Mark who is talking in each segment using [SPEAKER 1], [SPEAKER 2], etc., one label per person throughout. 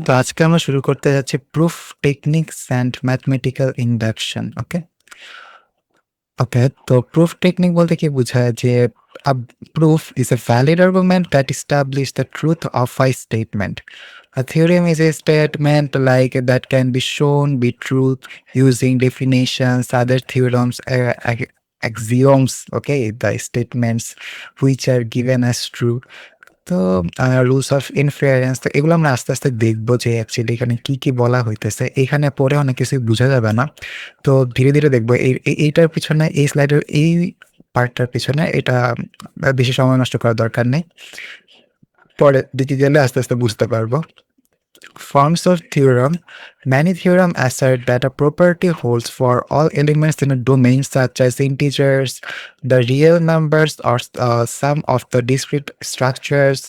[SPEAKER 1] তো আজকে আমরা শুরু করতে যাচ্ছি proof techniques and mathematical induction. Okay okay তো প্রুফ টেকনিক বলতে কি বোঝায় যে proof is a valid argument that establish the truth of a statement. A theorem is a statement like that can be shown be true using definitions, other theorems, axioms, okay, the statements which are given as true. তো rules of inference, তো এগুলো আমরা আস্তে আস্তে দেখবো যে actually এখানে কি কি বলা হইতেছে। এখানে পরে অনেক কিছুই বোঝা যাবে না, তো ধীরে ধীরে দেখবো। এইটার পিছনে, এই স্লাইডের এই পার্টটার পিছনে এটা বেশি সময় নষ্ট করার দরকার নেই, পরে দিতে গেলে আস্তে আস্তে বুঝতে পারবো। Forms of theorem. Many theorems assert that a property holds for all elements in a domain, such as integers, the real numbers, or some of the discrete structures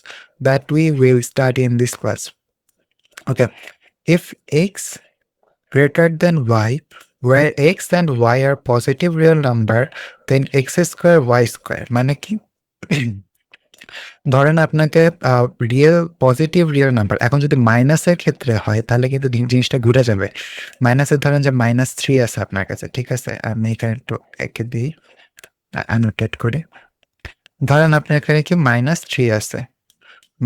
[SPEAKER 1] that we will study in this class. Okay, if x greater than y, where x and y are positive real number, then x square y square. মানে কি? ধরেন আপনাকে positive real number, এখন যদি মাইনাসের ক্ষেত্রে হয় তাহলে কিন্তু জিনিসটা ঘুরে যাবে। মাইনাসের ধরেন যে -3 আছে আপনার কাছে, ঠিক আছে? আমি এখানে একটু এঁকে দিই, অ্যানোটেট করে। ধরেন আপনার এখানে কি -3 আছে,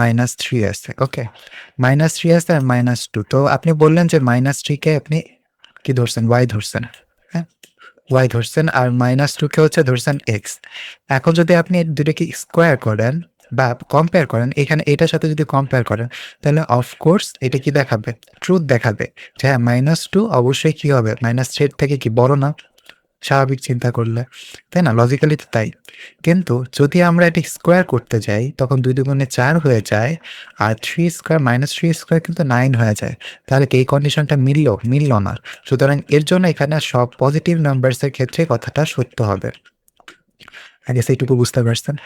[SPEAKER 1] -3 আছে, ওকে। -3 আছে আর -2। তো আপনি বললেন যে -3 কে আপনি কি ধরছেন? y ধরছেন, হ্যাঁ? y ধরছেন, আর -2 কে হচ্ছে ধরছেন x। এখন যদি আপনি এই দুটোকে স্কোয়ার করেন বা কম্পেয়ার করেন, এখানে এটার সাথে যদি কম্পেয়ার করেন, তাহলে অফকোর্স এটা কি দেখাবে? ট্রুথ দেখাবে যে হ্যাঁ, -2 অবশ্যই কি হবে? -3 থেকে কি বড় না? স্বাভাবিক চিন্তা করলে, তাই না? লজিক্যালি তো তাই। কিন্তু যদি আমরা এটি স্কোয়ার করতে যাই, তখন 2 দুগুণে 4 হয়ে যায়, আর 3 স্কোয়ার -3 স্কোয়ার কিন্তু 9 হয়ে যায়। তাহলে কি এই কন্ডিশনটা মিলল না। সুতরাং এর জন্য এখানে সব পজিটিভ নাম্বারসের ক্ষেত্রে কথাটা সত্য হবে। আগে সেইটুকু বুঝতে পারছেন।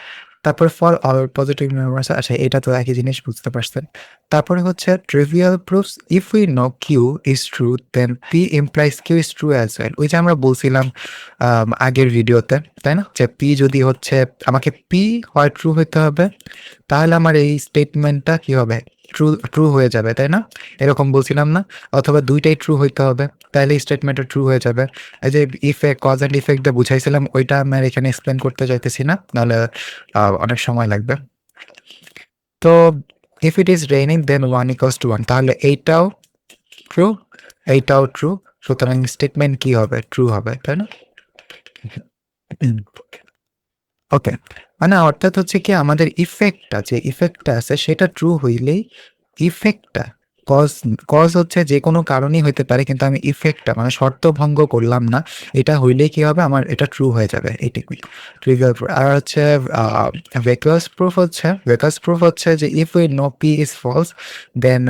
[SPEAKER 1] তারপর ফর অল পজিটিভ নাম্বারস, আচ্ছা এটা তো একই জিনিস, বুঝতে পারছেন। তারপরে হচ্ছে trivial proofs. If we know Q is true then P implies Q is true as well. ওই যে আমরা বলছিলাম আগের ভিডিওতে, তাই না? যে পি যদি হচ্ছে, আমাকে পি হয় ট্রু হইতে হবে, তাহলে আমার এই স্টেটমেন্টটা কি হবে? ট্রু ট্রু হয়ে যাবে, তাই না? এরকম বলছিলাম না? অথবা দুইটাই ট্রু হইতে হবে, তাহলে স্টেটমেন্টটা ট্রু হয়ে যাবে। এই যে ইফেক্ট, কজ অ্যান্ড ইফেক্টটা বুঝাইছিলাম, ওইটা আমার এখানে এক্সপ্লেন করতে চাইতেছি না, নাহলে অনেক সময় লাগবে। তো if it is raining then 1 equals to 1, তাহলে এইটাও ট্রু, এইটাও ট্রু। সুতরাং স্টেটমেন্ট কি হবে? ট্রু হবে, তাই না? ওকে, মানে অর্থাৎ হচ্ছে কি, আমাদের ইফেক্টটা, যে ইফেক্টটা আছে সেটা ট্রু হইলেই ইফেক্টটা, কজ কজ হচ্ছে যে কোনো কারণেই হইতে পারে, কিন্তু আমি ইফেক্টটা মানে শর্ত ভঙ্গ করলাম না, এটা হইলেই কি হবে? আমার এটা ট্রু হয়ে যাবে, এইটুকুই ট্রিভিয়াল প্রুফ। আর হচ্ছে ভেকাস প্রুফ হচ্ছে যে if we know P is false then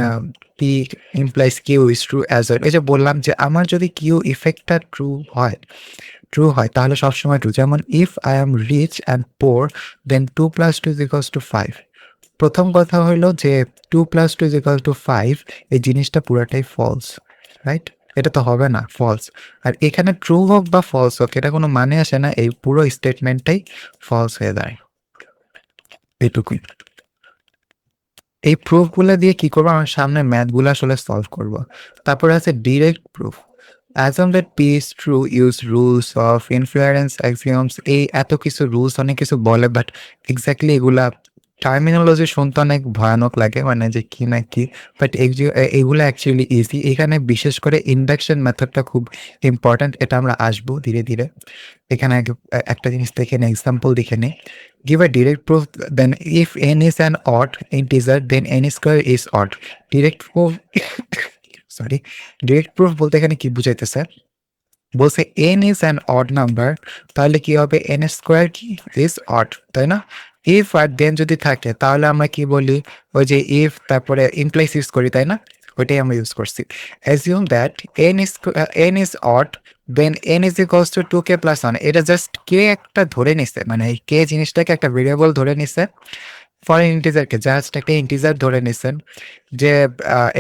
[SPEAKER 1] P implies Q is true as well. এই যে বললাম যে আমার যদি কিউ ইফেক্টটা ট্রু হয় তাহলে সবসময় ট্রু। যেমন if I am rich and poor then 2 + 2 = 5। প্রথম কথা হইলো যে 2 + 2 = 5, এই জিনিসটা পুরাটাই ফলস, রাইট? এটা তো হবে না, ফলস। আর এখানে ট্রু হোক বা ফলস হোক, এটা কোনো মানে আসে না, এই পুরো স্টেটমেন্টটাই ফলস হয়ে দাঁড়ায়। এইটুকুই। এই প্রুফগুলা দিয়ে কি করবো? আমার সামনে ম্যাথগুলো আসলে সলভ করব। তারপরে আছে direct proof. Assume that P is true, use rules of inference, axioms, এই এত কিছু রুলস অনেক কিছু বলে, বাট এক্স্যাক্টলি এগুলা টার্মিনোলজি শুনতে অনেক ভয়ানক লাগে, মানে যে কি না কি, বাট এগুলো অ্যাকচুয়ালি ইজি। এখানে বিশেষ করে ইন্ডাকশন মেথডটা খুব ইম্পর্ট্যান্ট, এটা আমরা আসবো ধীরে ধীরে। এখানে একটা জিনিস দেখে নিই, এক্সাম্পল দেখে নিই। Give a direct proof, then if n is an odd integer, then n square is odd. Direct proof sorry, direct proof বলতে এখানে কি বুঝাইতেছে? বলছে n is an odd number, তাহলে কি হবে? n স্কোয়ার কি is odd, তাই না? ইফ আর দেন যদি থাকে তাহলে আমরা কি বলি? ওই যে ইফ তারপরে ইমপ্লাইজ ইউজ করি, তাই না? ওইটাই আমরা ইউজ করছি। Assume that n is odd then n is equals to 2k plus 1. এটা জাস্ট কে একটা ধরে নিছে, মানে এই কে জিনিসটাকে একটা ভেরিয়েবল ধরে নিছে, ফরেন ইন্টিজারকে জাস্ট একটা ইন্টিজার ধরে নিছেন, যে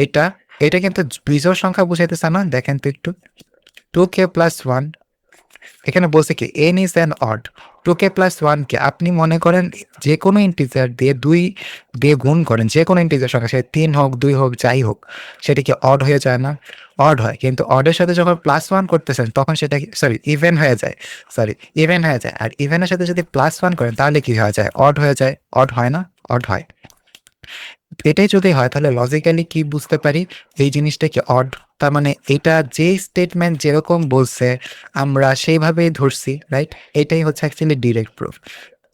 [SPEAKER 1] এটা এটা কিন্তু বিজোড় সংখ্যা বুঝাইতেছে না। দেখেন তো একটু, 2k plus 1 এখানে বলছে কি n is an odd 2k plus 1 কে আপনি মনে করেন যে কোনো ইন্টিজার দিয়ে 2 দিয়ে গুণ করেন, যে কোনো ইন্টিজার সংখ্যা সে 3 হোক 2 হোক যাই হোক, সেটা কি অড হয়ে যায় না? অড হয়, কিন্তু অডের সাথে যখন প্লাস 1 করতেছেন তখন সেটা সরি ইভেন হয়ে যায়, ইভেন হয়ে যায়। আর ইভেনের সাথে যদি প্লাস 1 করেন তাহলে কি হয়ে যায়? অড হয়ে যায়। অড হয় না? অড হয়। এটাই যদি হয় তাহলে লজিক্যালি কি বুঝতে পারি? এই জিনিসটা কি অড। তার মানে এটা যে স্টেটমেন্ট যেরকম বলছে আমরা সেইভাবেই ধরছি, রাইট? এটাই হচ্ছে অ্যাকচুয়ালি ডিরেক্ট প্রুফ।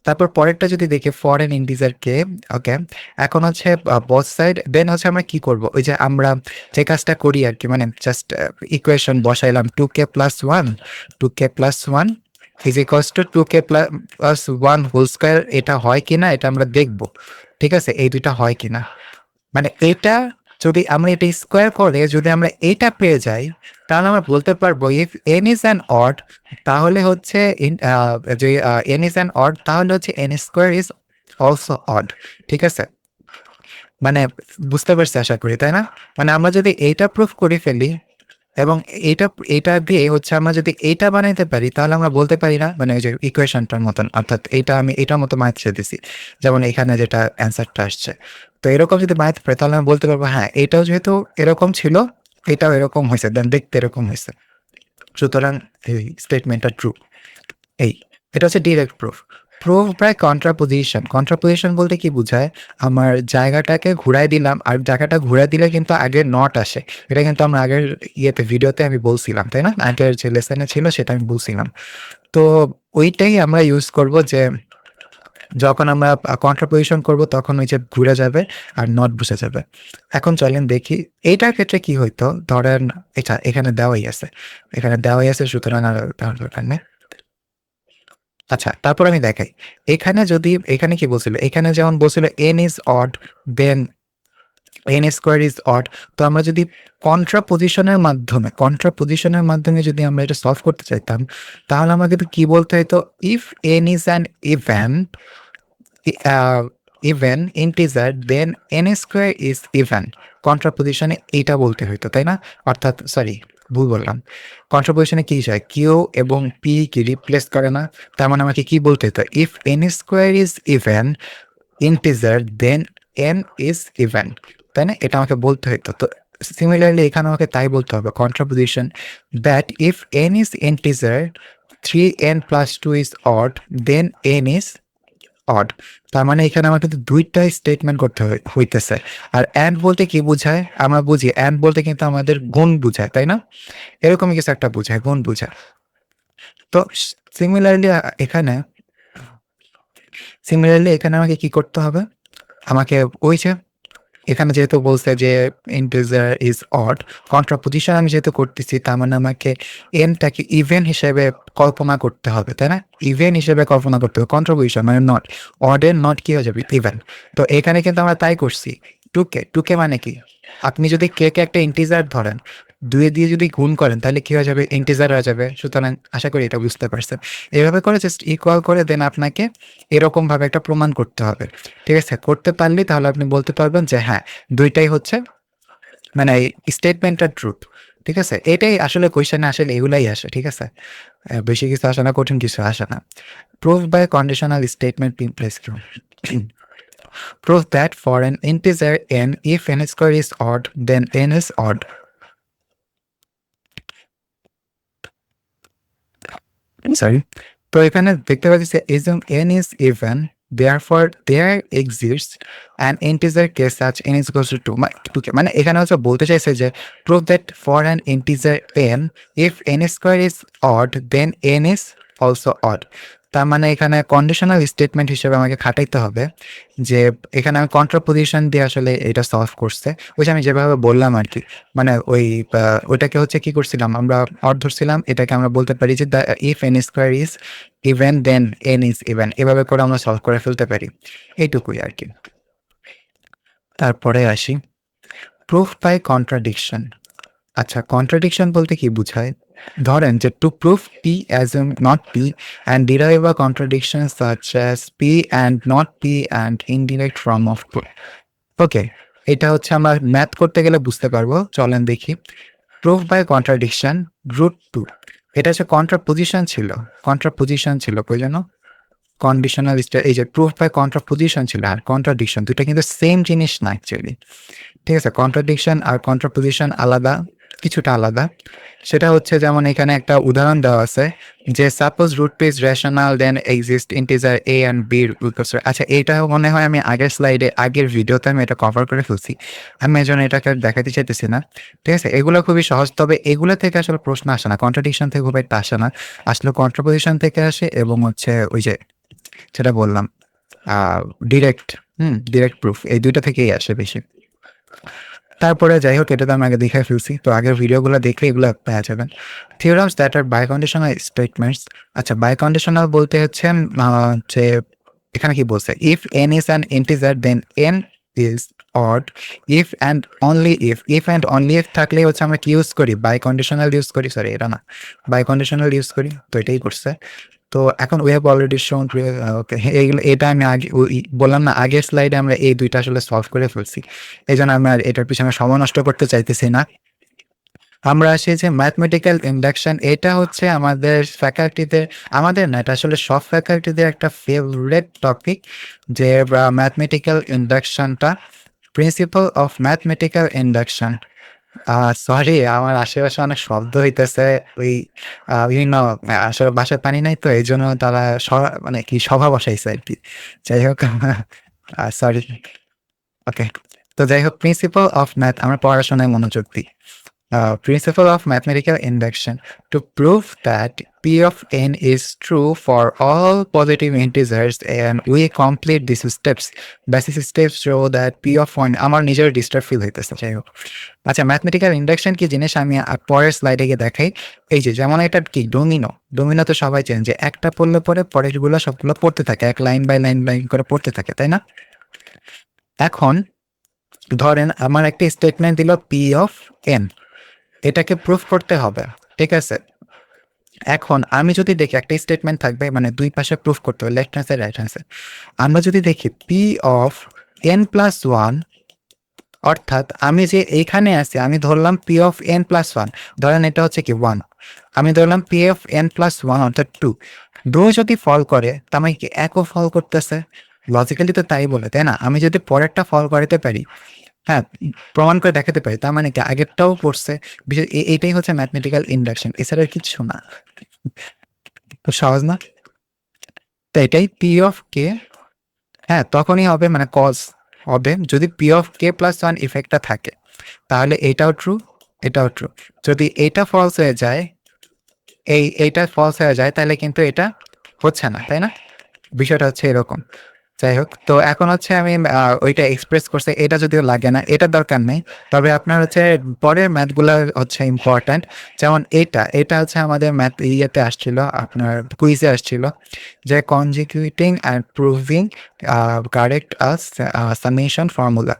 [SPEAKER 1] তারপর পরেরটা যদি দেখি ফরেন ইন্টিজারকে, ওকে, এখন হচ্ছে বোথ সাইড, দেন হচ্ছে আমরা কি করব? ওই যে আমরা যে কাজটা করি আর কি, মানে জাস্ট ইকুয়েশন বসাইলাম 2k plus 1 2k plus 1 is equals to 2k plus 1 whole square. এটা হয় কিনা এটা আমরা দেখব, ঠিক আছে? এই দুইটা হয় কিনা, মানে এটা যদি আমরা এটা স্কোয়ার করে যদি আমরা এটা পেয়ে যাই তাহলে আমরা বলতে পারবো if n is an odd, তাহলে হচ্ছে যে n ইজ অ্যান অড তাহলে হচ্ছে n square is also odd, ঠিক আছে? মানে বুঝতে পারছি আশা করি, তাই না? মানে আমরা যদি এইটা প্রুফ করে ফেলি এবং এটা দিয়ে হচ্ছে আমরা যদি এইটা বানাইতে পারি তাহলে আমরা বলতে পারি না, মানে ওই যে ইকুয়েশনটার মতন, অর্থাৎ এইটা আমি এটার মতো বানাইতে দিছি, যেমন এখানে যেটা অ্যান্সারটা আসছে। তো এরকম যদি বানাইতে পারি তাহলে আমি বলতে পারবো হ্যাঁ এটাও যেহেতু এরকম ছিল এটাও এরকম হয়েছে, দেন দেখতে এরকম হয়েছে, সুতরাং এই স্টেটমেন্টটা ট্রু। এই এটা হচ্ছে direct proof. Proof by contraposition. Contraposition বলতে কি বোঝায়? আমার জায়গাটাকে ঘুরাই দিলাম আর জায়গাটা ঘুরাই দিলে কিন্তু আগে নট আসে। এটা কিন্তু আমরা আগের ভিডিওতে আমি বলছিলাম, তাই না? আগের যে লেসনে ছিল সেটা আমি বলছিলাম। তো ওইটাই আমরা ইউজ করব যে যখন আমরা কন্ট্রাপোজিশন করব তখন ওই যে ঘুরে যাবে আর নট বসে যাবে। এখন চলেন দেখি এইটার ক্ষেত্রে কি হইতো। ধরেন এটা এখানে দেওয়াই আছে, সুতরাং আর দেওয়ার দরকার নেই। আচ্ছা, তারপর আমি দেখাই। এখানে কি বলছিল? এখানে যেমন বলছিল n is odd, then n square is odd। তো আমরা যদি কন্ট্রাপোজিশনের মাধ্যমে যদি আমরা এটা সলভ করতে চাইতাম, তাহলে আমাকে তো কি বলতে হতো? If n is an even integer, then n square is even। কন্ট্রাপোজিশনে এইটা বলতে হইতো, তাই না? অর্থাৎ সরি, ভুল বললাম। কন্ট্রাপোজিশনে কি হয়? কিউ এবং পি কি রিপ্লেস করে না? তার মানে আমাকে কি বলতে হতো? If n square is even integer then n is even, তাই না? এটা আমাকে বলতে হতো। তো সিমিলারলি এখানে আমাকে তাই বলতে হবে contraposition that if n is integer 3n plus 2 is odd, then n is odd। তার মানে এখানে আমার কিন্তু দুইটাই স্টেটমেন্ট করতে হইতেছে। আর অ্যান্ড বলতে কি বোঝায়? আমরা বুঝি অ্যান্ড বলতে কিন্তু আমাদের গুণ বুঝায়, তাই না? এরকমই কিছু একটা বুঝায়, গুণ বুঝায়। তো সিমিলারলি এখানে আমাকে কি করতে হবে? আমাকে ওই যে এখানে যেহেতু বলছে যে ইন্টিজার ইজ অড, কন্ট্রাপোজিশন আমি যেহেতু করতেছি তার মানে আমাকে এনটাকে ইভেন হিসেবে কল্পনা করতে হবে, তাই না? ইভেন হিসেবে কল্পনা করতে হবে। কন্ট্রাপোজিশন মানে নট, অডের নট কি হয়ে যাবে? ইভেন। তো এখানে কিন্তু আমরা তাই করছি। টুকে মানে কি? আপনি যদি কে একটা ইন্টিজার ধরেন, 2 দিয়ে যদি গুণ করেন তাহলে কি হয়ে যাবে? ইন্টিজার হয়ে যাবে। সুতরাং আশা করি এটা বুঝতে পারছেন। এভাবে করে জাস্ট ইকুয়াল করে দেন আপনাকে এরকমভাবে একটা প্রমাণ করতে হবে। ঠিক আছে? করতে পারলেই তাহলে আপনি বলতে পারবেন যে হ্যাঁ, দুইটাই হচ্ছে মানে স্টেটমেন্টটা ট্রুথ। ঠিক আছে? এটাই আসলে কোয়েশ্চেনে আসলে এগুলাই আসে। ঠিক আছে? বেশি কিছু আসে না, কঠিন কিছু আসে না। Prove by conditional statement being placed true. Prove that for an integer n, if n square is odd, then n is odd. Sorry. তো এখানে দেখতে পাচ্ছি assume n is even, therefore there exists an integer case such n is equals to 2। মানে এখানে হচ্ছে বলতে চাইছে যে prove that for an integer n, if n square is odd, then n is also odd। তার মানে এখানে conditional statement হিসেবে আমাকে খাটাইতে হবে যে এখানে আমি কন্ট্রাপোজিশন দিয়ে আসলে এটা সলভ করছে, ওই যে আমি যেভাবে বললাম আর কি। মানে ওইটাকে হচ্ছে কি করছিলাম আমরা, অড ধরছিলাম। এটাকে আমরা বলতে পারি যে if N square is even then N is even, এভাবে করে আমরা সলভ করে ফেলতে পারি। এইটুকুই আর কি। তারপরে আসি প্রুফ বাই কন্ট্রাডিকশন। আচ্ছা, কন্ট্রাডিকশন বলতে কি বোঝায়? ধরেন যে to proof P as not P and derive a contradiction such as P and not P and indirect form of proof. Okay, এটা হচ্ছে আমরা ম্যাথ করতে গেলে বুঝতে পারবো। চলেন দেখি। Proof by contradiction √2। এটা হচ্ছে কন্ট্রাপোজিশন ছিল কই যেন কন্ডিশনাল স্টেট, এই যে প্রুফ বাই কন্ট্রাপোজিশন ছিল আর কন্ট্রাডিকশন, দুইটা কিন্তু সেম জিনিস না অ্যাকচুয়ালি। ঠিক আছে, কন্ট্রাডিকশন আর কন্ট্রাপোজিশন আলাদা, কিছুটা আলাদা। সেটা হচ্ছে যেমন এখানে একটা উদাহরণ দেওয়া আছে যে suppose root page rational then exist integer A and B root. আচ্ছা, এটা মনে হয় আমি আগের স্লাইডে আগের ভিডিওতে আমি এটা কভার করে ফেলছি, আমি এই জন্য এটাকে দেখাতে চাইতেছি না। ঠিক আছে, এগুলো খুবই সহজ, তবে এগুলো থেকে আসলে প্রশ্ন আসে না, কন্ট্রাডিকশন থেকে খুব একটা আসে না, আসলে কন্ট্রাপোজিশন থেকে আসে এবং হচ্ছে ওই যে যেটা বললাম ডিরেক্ট ডিরেক্ট প্রুফ, এই দুইটা থেকেই আসে বেশি। তারপরে যাই হোক, এটা তো আমি আগে দেখে ফেলছি, তো আগের ভিডিওগুলো দেখলে এগুলো পেয়ে যাবেন। Theorems that are biconditional statements. আচ্ছা, বাই কন্ডিশনাল বলতে হচ্ছে যে এখানে কি বলছে, if n is an integer then N is odd, if and only if and only if থাকলে হচ্ছে আমরা কি ইউজ করি, বাই কন্ডিশনাল ইউজ করি, সরি এটা না, বাই কন্ডিশনাল ইউজ করি, তো এটাই করছে। তো এখন উই হ্যাভ অলরেডি শোন, ওকে এইগুলো, এটা আমি আগে বললাম না আগের স্লাইডে আমরা এই দুইটা আসলে সলভ করে ফেলছি, এই জন্য আমি আর এটার পিছনে সময় নষ্ট করতে চাইতেছি না। আমরা আসি যে ম্যাথমেটিক্যাল ইন্ডাকশন, এটা হচ্ছে আমাদের ফ্যাকাল্টিতে, আমাদের না, এটা আসলে সব ফ্যাকাল্টিদের একটা ফেভারিট টপিক, যে ম্যাথমেটিক্যাল ইন্ডাকশনটা, principle of mathematical induction. Sorry, আমার আশেপাশে অনেক শব্দ হইতেছে, ওই বিভিন্ন আসলে বাসায় পানি নাই, তো এই জন্য তারা মানে কি সভা বসাইছে আর কি। যাই হোক, সরি, ওকে। তো যাই হোক, প্রিন্সিপাল অফ ম্যাথ, আমরা পড়াশোনায় মনোযোগ দিই। Principle of mathematical induction: to prove that P of n is true for all positive integers, and we complete these steps. Basic steps show that P of 1, আমার নিজের disturb feel হইতেছে, যাই হোক। আচ্ছা, ম্যাথমেটিক্যাল ইন্ডাকশন কি জিনিস আমি পরের স্লাইডে গিয়ে দেখাই। এই যে যেমন এটা কি ডোমিনো তো সবাই চেন, যে একটা পড়লে পরে পরেরগুলো সবগুলো পড়তে থাকে, এক লাইন বাই লাইন করে পড়তে থাকে, তাই না? এখন ধরেন আমার একটা স্টেটমেন্ট দিল পি অফ এন, এটাকে প্রুফ করতে হবে, ঠিক আছে? এখন আমি যদি দেখি একটা স্টেটমেন্ট থাকবে, মানে দুই পাশে প্রুফ করতে হবে, left hand side right hand side. আমরা যদি দেখি P of N plus one, অর্থাৎ আমি যে এইখানে আছি, আমি ধরলাম P of N plus one, ধরেন এটা হচ্ছে কি ওয়ান, আমি ধরলাম P of N plus one অর্থাৎ টু, যদি ফল করে তার মানে কি একও ফল করতেছে, লজিক্যালি তো তাই বলে, তাই না? আমি যদি পরেরটা ফল করাতে পারি, হ্যাঁ, প্রমাণ করে দেখাতে পারি, তার মানে কি আগেরটাও পড়ছে। বিশেষ এইটাই হচ্ছে ম্যাথমেটিক্যাল ইন্ডাকশন, এছাড়া কিছু না। তো সহজ না? তো এটাই পি অফ কে, হ্যাঁ তখনই হবে, মানে কজ হবে যদি P of k plus one ইফেক্টটা থাকে, তাহলে এটাও ট্রু, এটাও ট্রু। যদি এইটা ফলস হয়ে যায়, এইটা ফলস হয়ে যায়, তাহলে কিন্তু এটা হচ্ছে না, তাই না? বিষয়টা হচ্ছে এরকম। যাই হোক, তো এখন হচ্ছে আমি ওইটা এক্সপ্রেস করছি, এটা যদিও লাগে না, এটা দরকার নেই, তবে আপনার হচ্ছে পরের ম্যাথগুলো হচ্ছে ইম্পর্ট্যান্ট। যেমন এটা হচ্ছে আমাদের ম্যাথ ইয়েতে আসছিল, আপনার কুইজে আসছিল, যে conjecturing and proving correct summation formula.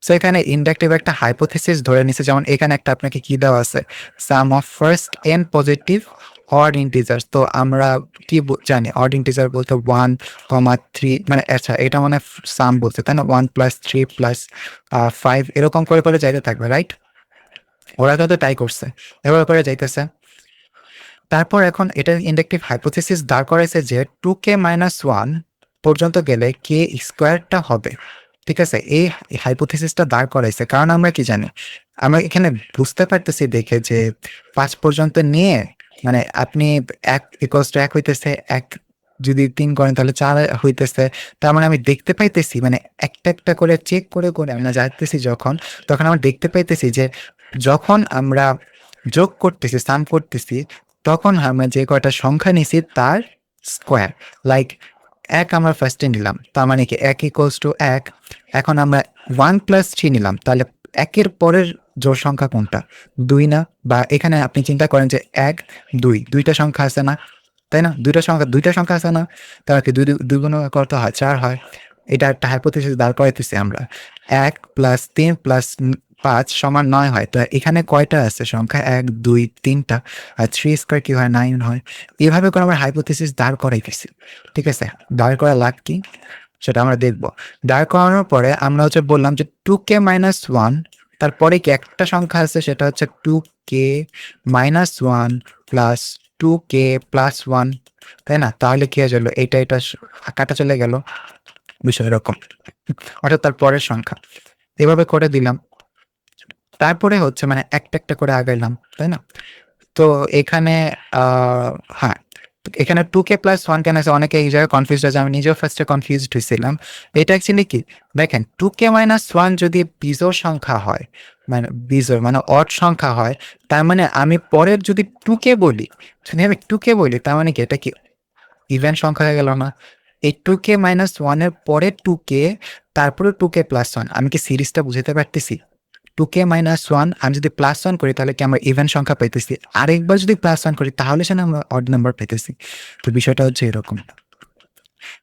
[SPEAKER 1] So এখানে ইন্ডাকটিভ একটা হাইপোথিসিস ধরে নিছে, যেমন এখানে একটা আপনাকে কি দেওয়া আছে, sum of first n positive odd integers. তো আমরা কি জানি অড ইন্টিজার বলতে 1,3, মানে আচ্ছা এটা মানে সাম বলছে, তাই না? 1 + 3 + 5 এরকম করে করে যাইতে থাকবে, রাইট? ওরা তো তাই করছে, এবার করে যাইতেছে। তারপর এখন এটা ইন্ডাকটিভ হাইপোথিসিস দাঁড় করাইছে যে 2k - 1 পর্যন্ত গেলে কে স্কোয়ারটা হবে, ঠিক আছে? এই হাইপোথিসিসটা দাঁড় করাইছে, কারণ আমরা কি জানি, আমরা এখানে বুঝতে পারতেছি দেখে যে 5 পর্যন্ত নিয়ে, মানে আপনি 1 = 1 হইতেছে, 1 যদি 3 করেন তাহলে 4 হইতেছে। তার মানে আমি দেখতে পাইতেছি, মানে একটা একটা করে চেক করে করে আমি না যাইতেছি যখন, তখন আমরা দেখতে পাইতেছি যে যখন আমরা যোগ করতেছি, সাম করতেছি, তখন আমরা যে কয়টা সংখ্যা নিছি তার স্কোয়ার, লাইক 1 আমরা ফার্স্টে নিলাম, তার মানে কি 1 = 1। এখন আমরা 1 + 3 নিলাম, তাহলে 1-এর পরের জোড় সংখ্যা কোনটা? 2 না? বা এখানে আপনি চিন্তা করেন যে 1, 2, 2টা সংখ্যা আছে না, তাই না? 2টা সংখ্যা আছে না? তাহলে কি 2 গুণ কত হয়? 4 হয়। এটা একটা হাইপোথিসিস দাঁড় করাইতেছি আমরা। 1 + 3 + 5 = 9 হয়। তো এখানে কয়টা আছে সংখ্যা? 1, 2, 3টা। আর 3² কি হয়? 9 হয়। এভাবে করে আমরা হাইপোথিসিস দাঁড় করাইতেছি, ঠিক আছে? দাঁড় করা লাভ কি সেটা আমরা দেখব। দাঁড় করানোর পরে আমরা হচ্ছে বললাম যে 2k - 1, তারপরে কি একটা সংখ্যা আছে সেটা হচ্ছে 2k -1 প্লাস 2k প্লাস 1, তাই না? তাহলে কি হয়ে গেল? এটা কাটা চলে গেল, বিষয় এরকম। অর্থাৎ তার পরের সংখ্যা। এভাবে করে দিলাম। তারপরে হচ্ছে মানে একটা করে আগাইলাম, তাই না? তো এখানে হ্যাঁ, এখানে 2k প্লাস 1 কেন আছে? অনেকে এই জায়গায় কনফিউজড আছে। আমি নিজেও ফার্স্টে কনফিউজড হয়েছিলাম। এটা অ্যাকচুয়ালি কি? দেখেন 2k মাইনাস 1 যদি বিজোড় সংখ্যা হয়, মানে বিজোড় মানে অড সংখ্যা হয়, তার মানে আমি পরের যদি 2k বলি, যদি আমি 2k বলি তার মানে কি এটা কি ইভেন সংখ্যা হয়ে গেল না? এই 2k মাইনাস 1 এর পরে 2k, তারপরে 2k প্লাস 1। আমি কি সিরিজটা বুঝাতে পারতেছি? 2k মাইনাস 1 আমি যদি প্লাস 1 করি তাহলে কি আমরা ইভেন সংখ্যা পাইতেছি। আরেকবার যদি প্লাস 1 করি তাহলে সেটা আমরা অড নাম্বার পাইতেছি। তো বিষয়টা হচ্ছে এরকম।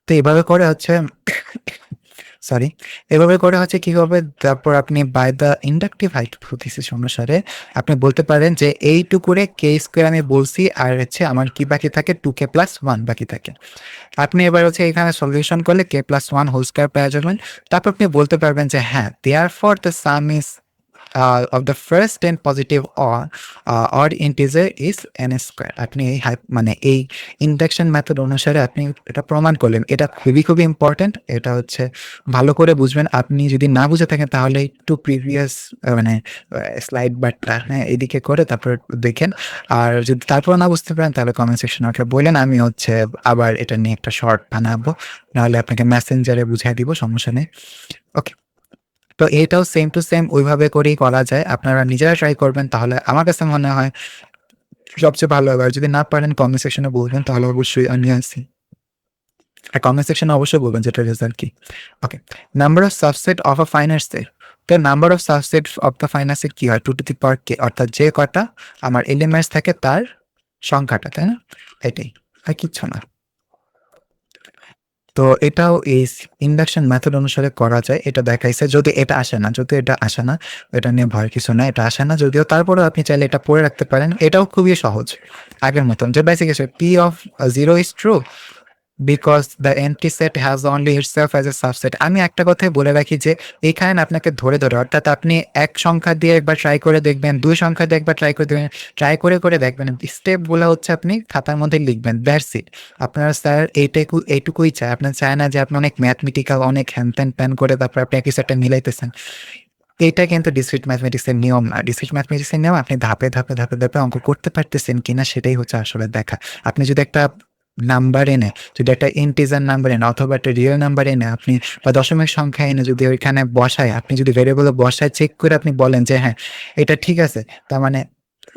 [SPEAKER 1] তো এভাবে করে হচ্ছে সরি, এভাবে করে হচ্ছে কি হবে, তারপর আপনি বাই দ্য ইন্ডাকটিভ হাইপোথিসিস অনুসারে আপনি বলতে পারেন যে এইটুকুরে কে স্কোয়ার আমি বলছি, আর হচ্ছে আমার কি বাকি থাকে 2k প্লাস 1 বাকি থাকে। আপনি এবার হচ্ছে এখানে সলিউশন করলে k প্লাস 1 হোল স্কোয়ার পেয়ে যাবেন। তারপর আপনি বলতে পারবেন যে হ্যাঁ, therefore the some is of the first 10 positive or odd integer is n square. আপনি এই মানে এই ইন্ডাকশন মেথড অনুসারে আপনি এটা প্রমাণ করলেন। এটা খুবই ইম্পর্টেন্ট। এটা হচ্ছে ভালো করে বুঝবেন। আপনি যদি না বুঝে থাকেন তাহলে একটু প্রিভিয়াস মানে স্লাইড বারটা হ্যাঁ এদিকে করে তারপর দেখেন। আর যদি তারপর না বুঝতে পারেন তাহলে কমেন্ট সেকশনে আমাকে বললেন, আমি হচ্ছে আবার এটা নিয়ে একটা শর্ট বানাবো, নাহলে আপনাকে মেসেঞ্জারে বুঝিয়ে দিব, সমস্যা নেই। ওকে, তো এটাও সেম টু সেম ওইভাবে করেই করা যায়। আপনারা নিজেরা ট্রাই করবেন, তাহলে আমার কাছে মনে হয় সবচেয়ে ভালো হবে। আর যদি না পারেন কমেন্ট সেকশনে বলবেন, তাহলে অবশ্যই আমি আছি। আর কমেন্ট সেকশনে অবশ্যই বলবেন যেটা রেজাল্ট কি। Okay, number of subset of a finite set. তো number of subset of the finite set কি হয়? 2 টু দি পাওয়ার k, অর্থাৎ যে কটা আমার এলিমেন্টস থাকে তার সংখ্যাটা, তাই না? এটাই, আর কিচ্ছু না। তো এটাও এই ইন্ডাকশন মেথড অনুসারে করা যায়। এটা দেখাইছে। যদি এটা আসে না, এটা নিয়ে ভয়ের কিছু নাই। এটা আসে না যদিও, তারপরেও আপনি চাইলে এটা পড়ে রাখতে পারেন। এটাও খুবই সহজ। আগের মতন যে বেসিক আছে p of 0 is true because the empty set has only itself as a subset. আমি একটা কথাই বলে রাখি যে এখানে আপনাকে ধরে অর্থাৎ আপনি এক সংখ্যা দিয়ে একবার ট্রাই করে দেখবেন, 2 সংখ্যা দিয়ে একবার ট্রাই করে দেখবেন, ট্রাই করে দেখবেন। স্টেপগুলো হচ্ছে আপনি খাতার মধ্যে লিখবেন, দ্যাটস ইট। আপনার স্যার এইটুকুই চায়। আপনার চায় না যে আপনি অনেক ম্যাথমেটিক্যাল, অনেক হ্যান-ত্যান প্ল্যান করে তারপর আপনি একই সেটটা মিলাইতেছেন। এইটা কিন্তু ডিসক্রিট ম্যাথমেটিক্সের নিয়ম না। ডিসক্রিট ম্যাথমেটিক্সের নিয়ম আপনি ধাপে অঙ্ক করতে পারতেছেন কিনা সেটাই হচ্ছে আসলে দেখা। আপনি যদি একটা নাম্বার এনে, যদি একটা ইন্টিজার নাম্বার এনে অথবা একটা রিয়েল নাম্বার এনে আপনি বা দশমিক সংখ্যা এনে যদি ওইখানে বসায়, আপনি যদি ভেরিয়েবলে বসায় চেক করে আপনি বলেন যে হ্যাঁ এটা ঠিক আছে, তার মানে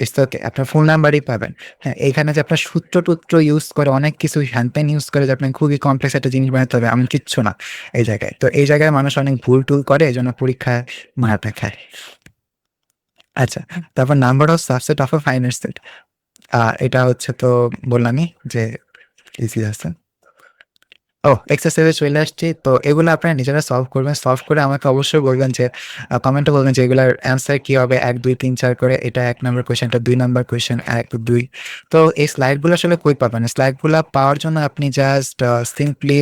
[SPEAKER 1] ইটস ওকে, আপনার ফুল নাম্বারই পাবেন। হ্যাঁ, এখানে যে আপনার সূত্র-টুত্র ইউজ করে অনেক কিছু হ্যান-ত্যান ইউজ করে যে আপনি খুবই কমপ্লেক্স একটা জিনিস বানাতে হবে এমন কিচ্ছু না এই জায়গায়। তো এই জায়গায় মানুষ অনেক ভুল-টুল করে, এজন্য পরীক্ষায় মারটা খায়। আচ্ছা, তারপর number of subset of a finite set. এটা হচ্ছে তো বললামই যে ইজি আছে। এক্সারসাইজে চলে আসছি। তো এগুলো আপনারা নিজেরা সলভ করবেন। সলভ করে আমাকে অবশ্যই বলবেন যে কমেন্টে বলবেন যে এগুলার অ্যান্সার কি হবে ১, ২, ৩, ৪ করে। এটা ১ নাম্বার কোয়েশ্চেন, এটা ২ নাম্বার কোয়েশ্চেন, ১, ২। তো এই স্লাইডগুলো আসলে কই পাবেন? স্লাইডগুলা পাওয়ার জন্য আপনি জাস্ট সিম্পলি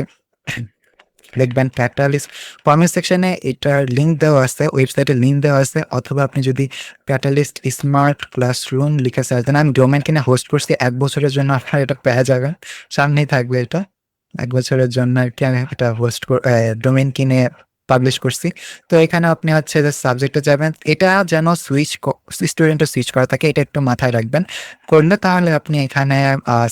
[SPEAKER 1] লিখবেন ক্যাটালিস্ট। কমেন্ট সেকশনে এটার লিঙ্ক দেওয়া আছে, ওয়েবসাইটের লিঙ্ক দেওয়া আছে, অথবা আপনি যদি ক্যাটালিস্ট স্মার্ট ক্লাসরুম লিখে সার্চ দেন। আমি ডোমেইন কিনে হোস্ট করছি ১ বছরের জন্য, আপনারা এটা পেয়ে যাবেন। সামনেই থাকবে এটা। ১ বছরের জন্য আরকি আমি একটা ডোমেইন কিনে পাবলিশ করছি। তো এখানে আপনি হচ্ছে যে সাবজেক্টে যাবেন। এটা যেন স্টুডেন্টের সুইচ করা থাকে, এটা একটু মাথায় রাখবেন। করলে তাহলে আপনি এখানে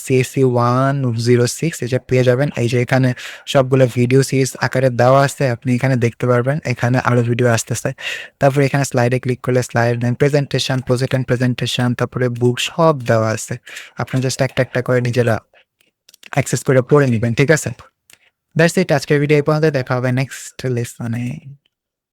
[SPEAKER 1] CSC 106 এই যে পেয়ে যাবেন। এই যে এখানে সবগুলো ভিডিও সিরিজ আকারে দেওয়া আছে। আপনি এখানে দেখতে পারবেন। এখানে আরো ভিডিও আসতেছে। তারপরে এখানে স্লাইডে ক্লিক করলে slide, then presentation, project end presentation, তারপরে বুক সব দেওয়া আছে। আপনি জাস্ট একটা করে নিজেরা অ্যাক্সেস করে পড়ে নিবেন, ঠিক আছে? That's it. আজকের ভিডিও এই পর্যন্ত। দেখা হবে নেক্সট লেসনে।